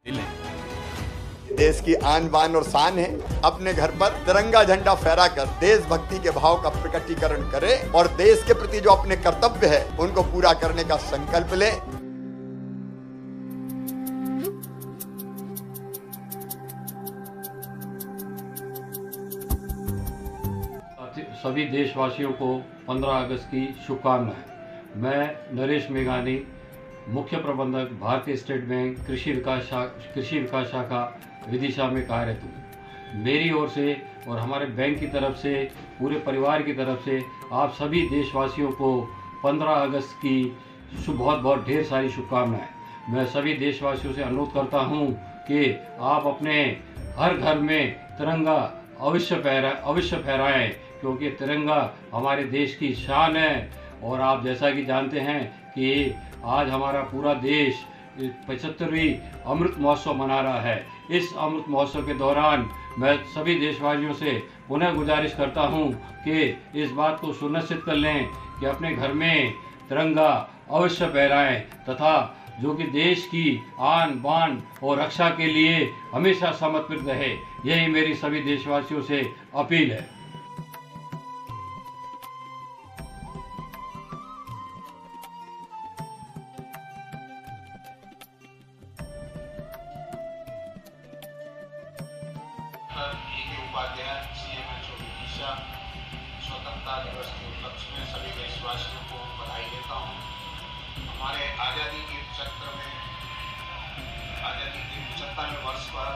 देश की आन बान और शान है। अपने घर पर तिरंगा झंडा फहराकर देशभक्ति के भाव का प्रकटीकरण करें और देश के प्रति जो अपने कर्तव्य है उनको पूरा करने का संकल्प लें। सभी देशवासियों को 15 अगस्त की शुभकामनाएं। मैं नरेश मेघानी, मुख्य प्रबंधक भारतीय स्टेट बैंक कृषि विकास शाखा विदिशा में कार्यरत हूँ। मेरी ओर से और हमारे बैंक की तरफ से, पूरे परिवार की तरफ से आप सभी देशवासियों को 15 अगस्त की बहुत ढेर सारी शुभकामनाएं। मैं सभी देशवासियों से अनुरोध करता हूँ कि आप अपने हर घर में तिरंगा अवश्य फहराएं, क्योंकि तिरंगा हमारे देश की शान है। और आप जैसा कि जानते हैं कि आज हमारा पूरा देश 75वीं अमृत महोत्सव मना रहा है। इस अमृत महोत्सव के दौरान मैं सभी देशवासियों से पुनः गुजारिश करता हूं कि इस बात को सुनिश्चित कर लें कि अपने घर में तिरंगा अवश्य फहराएं तथा जो कि देश की आन बान और रक्षा के लिए हमेशा समर्पित रहे। यही मेरी सभी देशवासियों से अपील है। उपाध्याय CMHO विदिशा स्वतंत्रता दिवस के उपलक्ष्य में सभी देशवासियों को बधाई देता हूँ। हमारे आज़ादी के 75वें वर्ष पर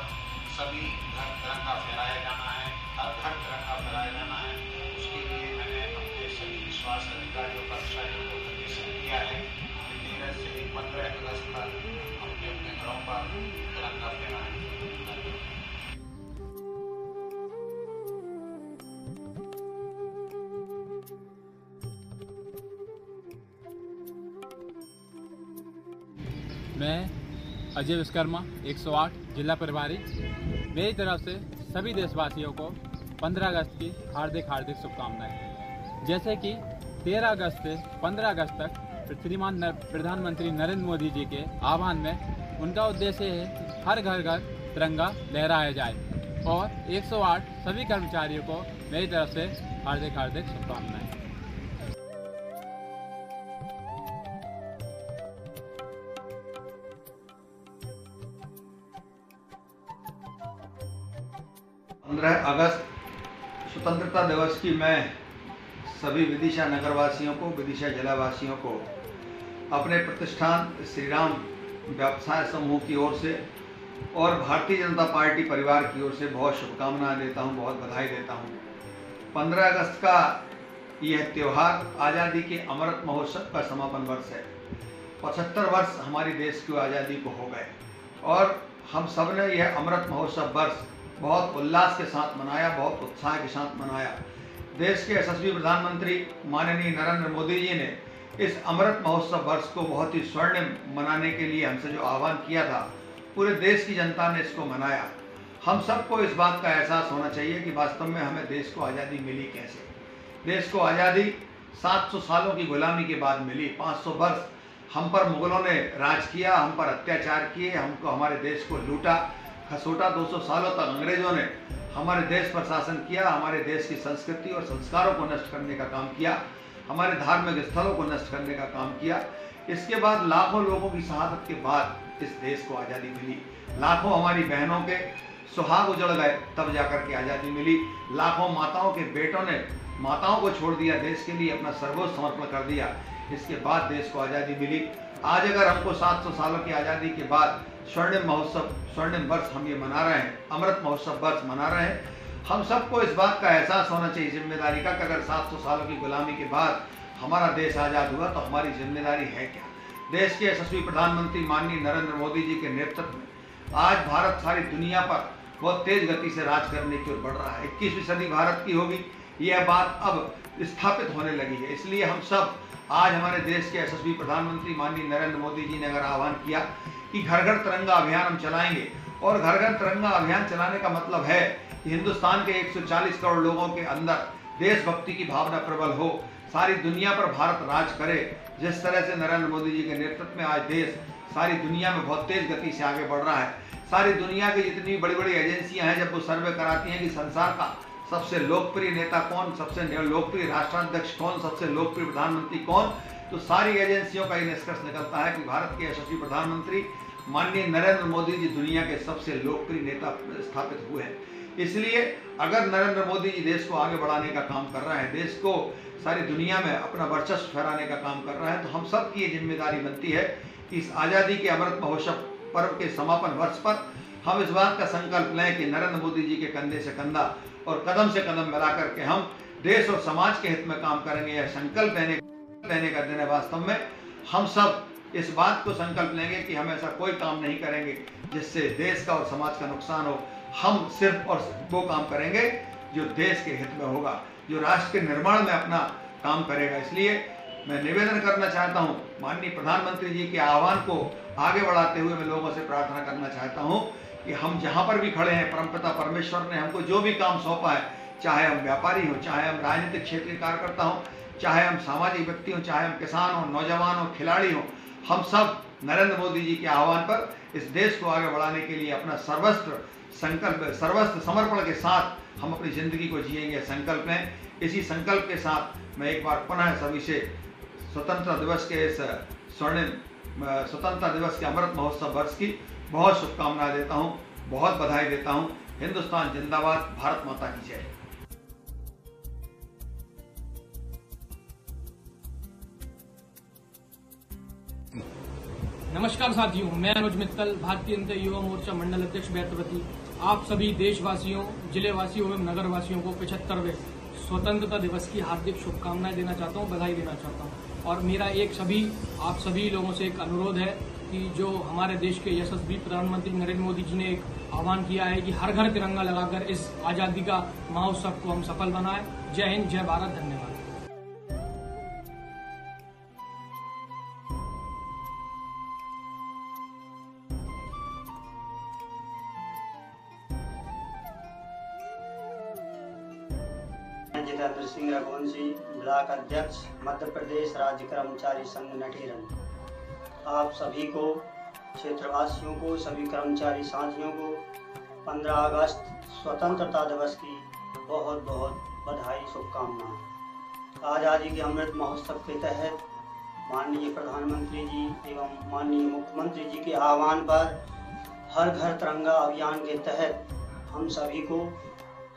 सभी घर तिरंगा फहराया जाना है, हर घर तिरंगा फहराया जाना है। उसके लिए मैंने अपने सभी विश्वास अधिकारियों कर्मचारियों को निर्देशन दिया है कि 13 से 15 अगस्त तक अपने अपने घरों पर तिरंगा फहराएं। मैं अजय विश्वकर्मा 108 जिला प्रभारी, मेरी तरफ से सभी देशवासियों को 15 अगस्त की हार्दिक शुभकामनाएं। जैसे कि 13 अगस्त से 15 अगस्त तक श्रीमान प्रधानमंत्री नरेंद्र मोदी जी के आह्वान में उनका उद्देश्य है कि हर घर तिरंगा लहराया जाए। और 108 सभी कर्मचारियों को मेरी तरफ से हार्दिक शुभकामनाएं। अगस्त स्वतंत्रता दिवस की मैं सभी विदिशा नगरवासियों को, विदिशा जिलावासियों को अपने प्रतिष्ठान श्री राम व्यवसाय समूह की ओर से और भारतीय जनता पार्टी परिवार की ओर से बहुत शुभकामनाएं देता हूं, बहुत बधाई देता हूं। 15 अगस्त का यह त्यौहार आज़ादी के अमृत महोत्सव का समापन वर्ष है। 75 वर्ष हमारे देश की आज़ादी को हो गए और हम सब ने यह अमृत महोत्सव वर्ष बहुत उल्लास के साथ मनाया, बहुत उत्साह के साथ मनाया। देश के यशस्वी प्रधानमंत्री माननीय नरेंद्र मोदी जी ने इस अमृत महोत्सव वर्ष को बहुत ही स्वर्णिम मनाने के लिए हमसे जो आह्वान किया था, पूरे देश की जनता ने इसको मनाया। हम सबको इस बात का एहसास होना चाहिए कि वास्तव में हमें देश को आज़ादी मिली कैसे। देश को आज़ादी 700 सालों की गुलामी के बाद मिली। 500 वर्ष हम पर मुगलों ने राज किया, हम पर अत्याचार किए, हमको हमारे देश को लूटा खसोटा। 200 सालों तक अंग्रेजों ने हमारे देश पर शासन किया, हमारे देश की संस्कृति और संस्कारों को नष्ट करने का काम किया, हमारे धार्मिक स्थलों को नष्ट करने का काम किया। इसके बाद लाखों लोगों की शहादत के बाद इस देश को आज़ादी मिली। लाखों हमारी बहनों के सुहाग उजड़ गए, तब जाकर के आज़ादी मिली। लाखों माताओं के बेटों ने माताओं को छोड़ दिया, देश के लिए अपना सर्वोच्च समर्पण कर दिया। इसके बाद देश को आज़ादी मिली। आज अगर हमको 700 सालों की आज़ादी के बाद स्वर्णिम वर्ष हम ये मना रहे हैं, अमृत महोत्सव वर्ष मना रहे हैं, हम सबको इस बात का एहसास होना चाहिए जिम्मेदारी का कि अगर 700 सालों की गुलामी के बाद हमारा देश आज़ाद हुआ तो हमारी जिम्मेदारी है क्या। देश के यशस्वी प्रधानमंत्री माननीय नरेंद्र मोदी जी के नेतृत्व में आज भारत सारी दुनिया पर बहुत तेज गति से राज करने की ओर बढ़ रहा है। 21वीं सदी भारत की होगी, यह बात अब स्थापित होने लगी है। इसलिए हम सब आज हमारे देश के यशस्वी प्रधानमंत्री माननीय नरेंद्र मोदी जी ने अगर आह्वान किया कि घर घर तिरंगा अभियान हम चलाएंगे, और घर घर तिरंगा अभियान चलाने का मतलब है कि हिंदुस्तान के 140 करोड़ लोगों के अंदर देशभक्ति की भावना प्रबल हो, सारी दुनिया पर भारत राज करे। जिस तरह से नरेंद्र मोदी जी के नेतृत्व में आज देश सारी दुनिया में बहुत तेज गति से आगे बढ़ रहा है, सारी दुनिया की जितनी बड़ी बड़ी एजेंसियां हैं, जब वो सर्वे कराती हैं कि संसार का सबसे लोकप्रिय नेता कौन, सबसे लोकप्रिय राष्ट्राध्यक्ष कौन, सबसे लोकप्रिय प्रधानमंत्री कौन, तो सारी एजेंसियों का ये निष्कर्ष निकलता है कि भारत के यशस्वी प्रधानमंत्री माननीय नरेंद्र मोदी जी दुनिया के सबसे लोकप्रिय नेता स्थापित हुए हैं। इसलिए अगर नरेंद्र मोदी जी देश को आगे बढ़ाने का काम कर रहे हैं, देश को सारी दुनिया में अपना वर्चस्व फहराने का काम कर रहे हैं, तो हम सब की ये जिम्मेदारी बनती है कि इस आज़ादी के अमृत महोत्सव पर्व के समापन वर्ष पर हम इस बात का संकल्प लें कि नरेंद्र मोदी जी के कंधे से कंधा और कदम से कदम मिला करके हम देश और समाज के हित में काम करेंगे। यह संकल्प लेने का दिन है। वास्तव में हम सब इस बात को संकल्प लेंगे कि हम ऐसा कोई काम नहीं करेंगे जिससे देश का और समाज का नुकसान हो। हम सिर्फ और वो काम करेंगे जो देश के हित में होगा, जो राष्ट्र के निर्माण में अपना काम करेगा। इसलिए मैं निवेदन करना चाहता हूँ, माननीय प्रधानमंत्री जी के आह्वान को आगे बढ़ाते हुए मैं लोगों से प्रार्थना करना चाहता हूँ कि हम जहाँ पर भी खड़े हैं, परमपिता परमेश्वर ने हमको जो भी काम सौंपा है, चाहे हम व्यापारी हों, चाहे हम राजनीतिक क्षेत्र के कार्यकर्ता हों, चाहे हम सामाजिक व्यक्ति हों, चाहे हम किसान हों, नौजवान हों, खिलाड़ी हों, हम सब नरेंद्र मोदी जी के आह्वान पर इस देश को आगे बढ़ाने के लिए अपना सर्वस्त्र समर्पण के साथ हम अपनी जिंदगी को जिएंगे। संकल्प में इसी संकल्प के साथ मैं एक बार पुनः सभी से स्वतंत्रता दिवस के इस स्वर्णिम स्वतंत्रता दिवस के अमृत महोत्सव वर्ष की बहुत शुभकामनाएं देता हूं, बहुत बधाई देता हूं। हिंदुस्तान जिंदाबाद, भारत माता की जय। नमस्कार साथियों, मैं अनुज मित्तल, भारतीय जनता युवा मोर्चा मंडल अध्यक्ष बैतवती, आप सभी देशवासियों, जिलेवासियों एवं नगरवासियों को 75वें स्वतंत्रता दिवस की हार्दिक शुभकामनाएं देना चाहता हूं, बधाई देना चाहता हूं। और मेरा आप सभी लोगों से एक अनुरोध है कि जो हमारे देश के यशस्वी प्रधानमंत्री नरेंद्र मोदी जी ने एक आह्वान किया है कि हर घर तिरंगा लगाकर इस आजादी का महोत्सव को हम सफल बनाएं। जय हिंद, जय भारत, धन्यवाद। जितेंद्र सिंह रघुवंशी, ब्लॉक अध्यक्ष, मध्य प्रदेश राज्य कर्मचारी संघ नठीरन। आप सभी को, क्षेत्रवासियों को, सभी कर्मचारी साथियों को 15 अगस्त स्वतंत्रता दिवस की बहुत बहुत बधाई, शुभकामनाएं। आज़ादी के अमृत महोत्सव के तहत माननीय प्रधानमंत्री जी एवं माननीय मुख्यमंत्री जी के आह्वान पर हर घर तिरंगा अभियान के तहत हम सभी को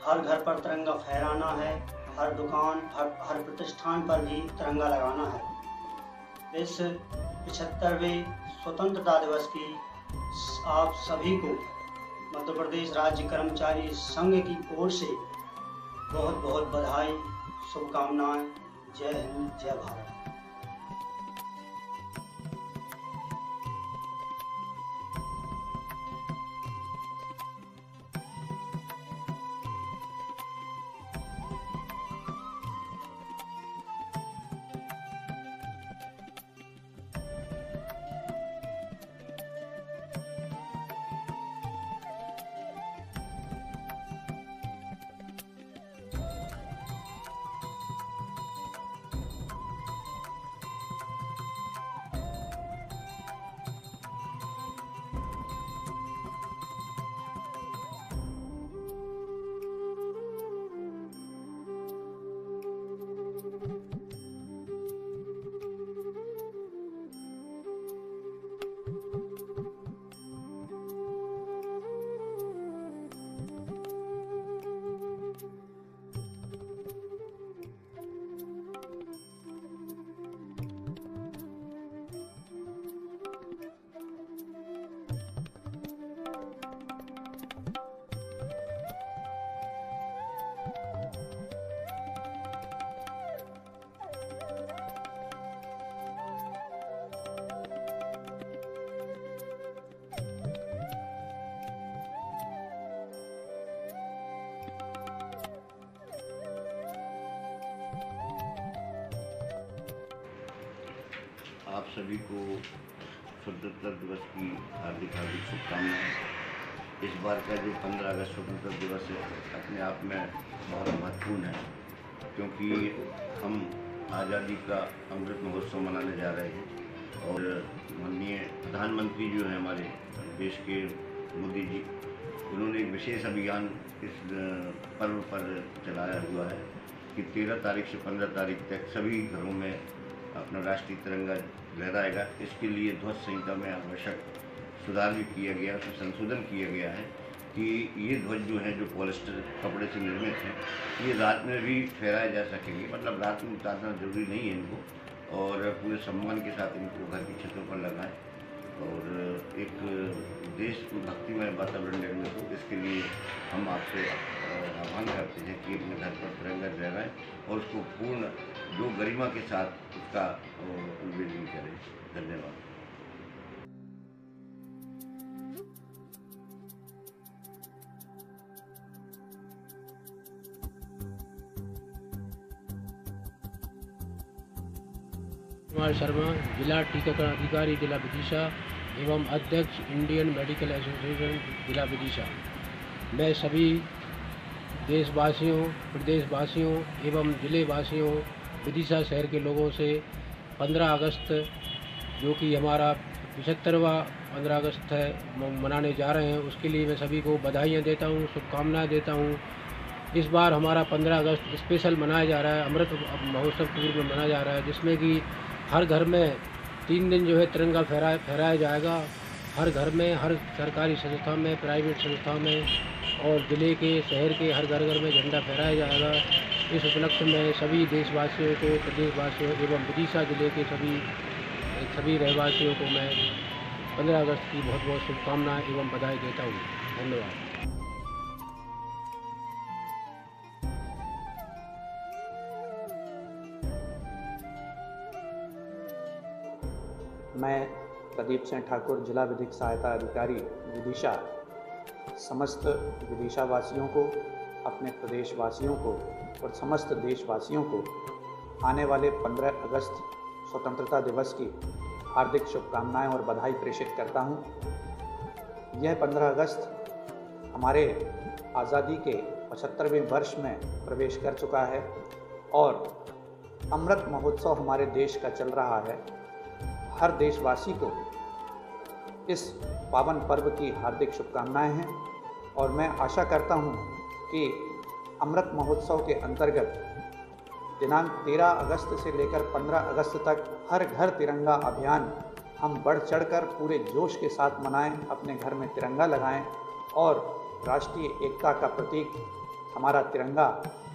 हर घर पर तिरंगा फहराना है। हर दुकान, हर प्रतिष्ठान पर भी तिरंगा लगाना है। इस 75वें स्वतंत्रता दिवस की आप सभी को मध्य प्रदेश राज्य कर्मचारी संघ की ओर से बहुत बहुत बधाई, शुभकामनाएं। जय हिंद, जय भारत। आप सभी को स्वतंत्रता दिवस की हार्दिक शुभकामनाएं। इस बार का जो 15 अगस्त स्वतंत्रता दिवस है अपने आप में बहुत महत्वपूर्ण है, क्योंकि हम आज़ादी का अमृत महोत्सव मनाने जा रहे हैं और माननीय प्रधानमंत्री जो है हमारे देश के मोदी जी, उन्होंने एक विशेष अभियान इस पर्व पर चलाया हुआ है कि 13 तारीख से 15 तारीख तक सभी घरों में अपना राष्ट्रीय तिरंगा लहराएगा। इसके लिए ध्वज संहिता में आवश्यक सुधार भी किया गया, उसमें संशोधन किया गया है कि ये ध्वज जो हैं, जो पॉलिस्टर कपड़े से निर्मित हैं, ये रात में भी फहराए जा सकेंगे। मतलब रात में उतारना जरूरी नहीं है इनको, और पूरे सम्मान के साथ इनको घर की छतों पर लगाएं और एक देश को भक्तिमय वातावरण निर्मित हो। इसके लिए हम आपसे आह्वान करते हैं कि अपने घर पर तिरंगा लहराएं और उसको पूर्ण जो गरिमा के साथ उसका उन्वेषण करें। धन्यवाद। कुमार शर्मा, जिला टीकाकरण अधिकारी, जिला विदिशा एवं अध्यक्ष इंडियन मेडिकल एसोसिएशन, जिला विदिशा। मैं सभी देशवासियों, प्रदेशवासियों एवं जिलेवासियों, विदिशा शहर के लोगों से 15 अगस्त जो कि हमारा 75वां 15 अगस्त है, मनाने जा रहे हैं, उसके लिए मैं सभी को बधाइयाँ देता हूँ, शुभकामनाएँ देता हूँ। इस बार हमारा 15 अगस्त स्पेशल मनाया जा रहा है, अमृत महोत्सव के रूप में मनाया जा रहा है, जिसमें कि हर घर में 3 दिन जो है तिरंगा फहराया जाएगा। हर घर में, हर सरकारी संस्था में, प्राइवेट संस्था में और ज़िले के, शहर के हर घर में झंडा फहराया जाएगा। इस उपलक्ष्य में सभी देशवासियों को, प्रदेशवासियों एवं विदिशा जिले के सभी रहवासियों को मैं 15 अगस्त की बहुत बहुत शुभकामनाएँ एवं बधाई देता हूँ। धन्यवाद। मैं प्रदीप सिंह ठाकुर, जिला विधिक सहायता अधिकारी, विदिशा, समस्त विदिशा वासियों को, अपने प्रदेशवासियों को और समस्त देशवासियों को आने वाले 15 अगस्त स्वतंत्रता दिवस की हार्दिक शुभकामनाएं और बधाई प्रेषित करता हूं। यह 15 अगस्त हमारे आज़ादी के 75वें वर्ष में प्रवेश कर चुका है और अमृत महोत्सव हमारे देश का चल रहा है। हर देशवासी को इस पावन पर्व की हार्दिक शुभकामनाएं हैं और मैं आशा करता हूं कि अमृत महोत्सव के अंतर्गत दिनांक 13 अगस्त से लेकर 15 अगस्त तक हर घर तिरंगा अभियान हम बढ़ चढ़कर पूरे जोश के साथ मनाएं, अपने घर में तिरंगा लगाएं और राष्ट्रीय एकता का प्रतीक हमारा तिरंगा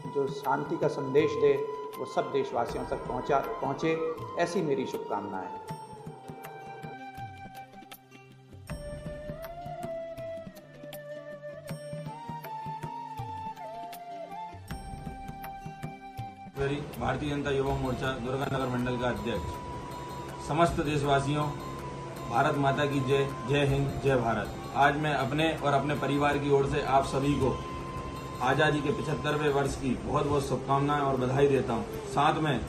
जो शांति का संदेश दे वो सब देशवासियों तक पहुँचे, ऐसी मेरी शुभकामनाएं हैं। भारतीय जनता युवा मोर्चा दुर्गानगर मंडल का अध्यक्ष। समस्त देशवासियों, भारत माता की जय। जय हिंद, जय भारत। आज मैं अपने और अपने परिवार की ओर से आप सभी को आज़ादी के 75वें वर्ष की बहुत बहुत शुभकामनाएं और बधाई देता हूं। साथ में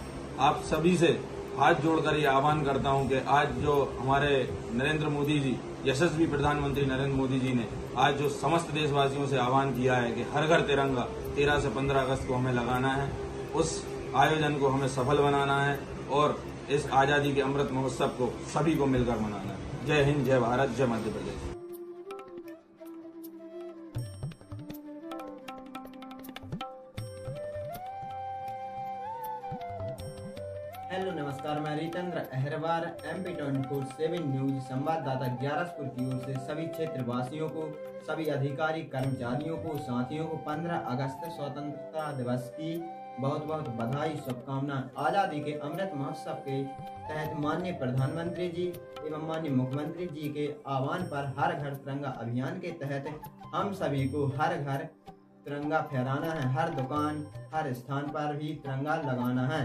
आप सभी से हाथ जोड़कर ये आह्वान करता हूं कि आज जो हमारे नरेंद्र मोदी जी, यशस्वी प्रधानमंत्री नरेंद्र मोदी जी ने आज जो समस्त देशवासियों से आह्वान किया है कि हर घर तिरंगा 13 से 15 अगस्त को हमें लगाना है, उस आयोजन को हमें सफल बनाना है और इस आज़ादी के अमृत महोत्सव को सभी को मिलकर मनाना है। जय हिंद, जय भारत, जय मध्य प्रदेश। हेलो नमस्कार, मैं रितेंद्र अहरवार, MP24/7 न्यूज संवाददाता ग्यारसपुर की ओर से सभी क्षेत्रवासियों को, सभी अधिकारी कर्मचारियों को, साथियों को 15 अगस्त स्वतंत्रता दिवस की बहुत बहुत बधाई, शुभकामनाएं। आज़ादी के अमृत महोत्सव के तहत माननीय प्रधानमंत्री जी एवं माननीय मुख्यमंत्री जी के आह्वान पर हर घर तिरंगा अभियान के तहत हम सभी को हर घर तिरंगा फहराना है, हर दुकान, हर स्थान पर भी तिरंगा लगाना है।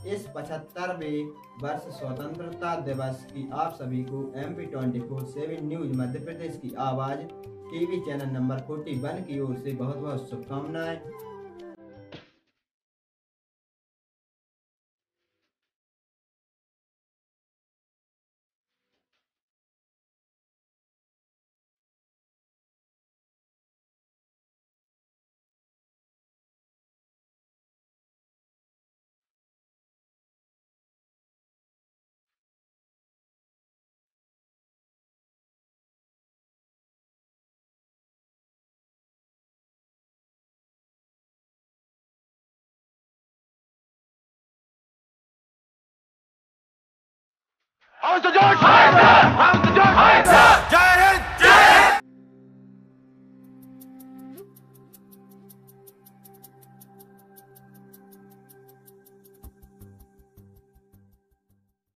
इस 75वें वर्ष स्वतंत्रता दिवस की आप सभी को MP24/7 न्यूज मध्य प्रदेश की आवाज़ टीवी चैनल नंबर 41 की ओर से बहुत बहुत शुभकामनाएं। जोश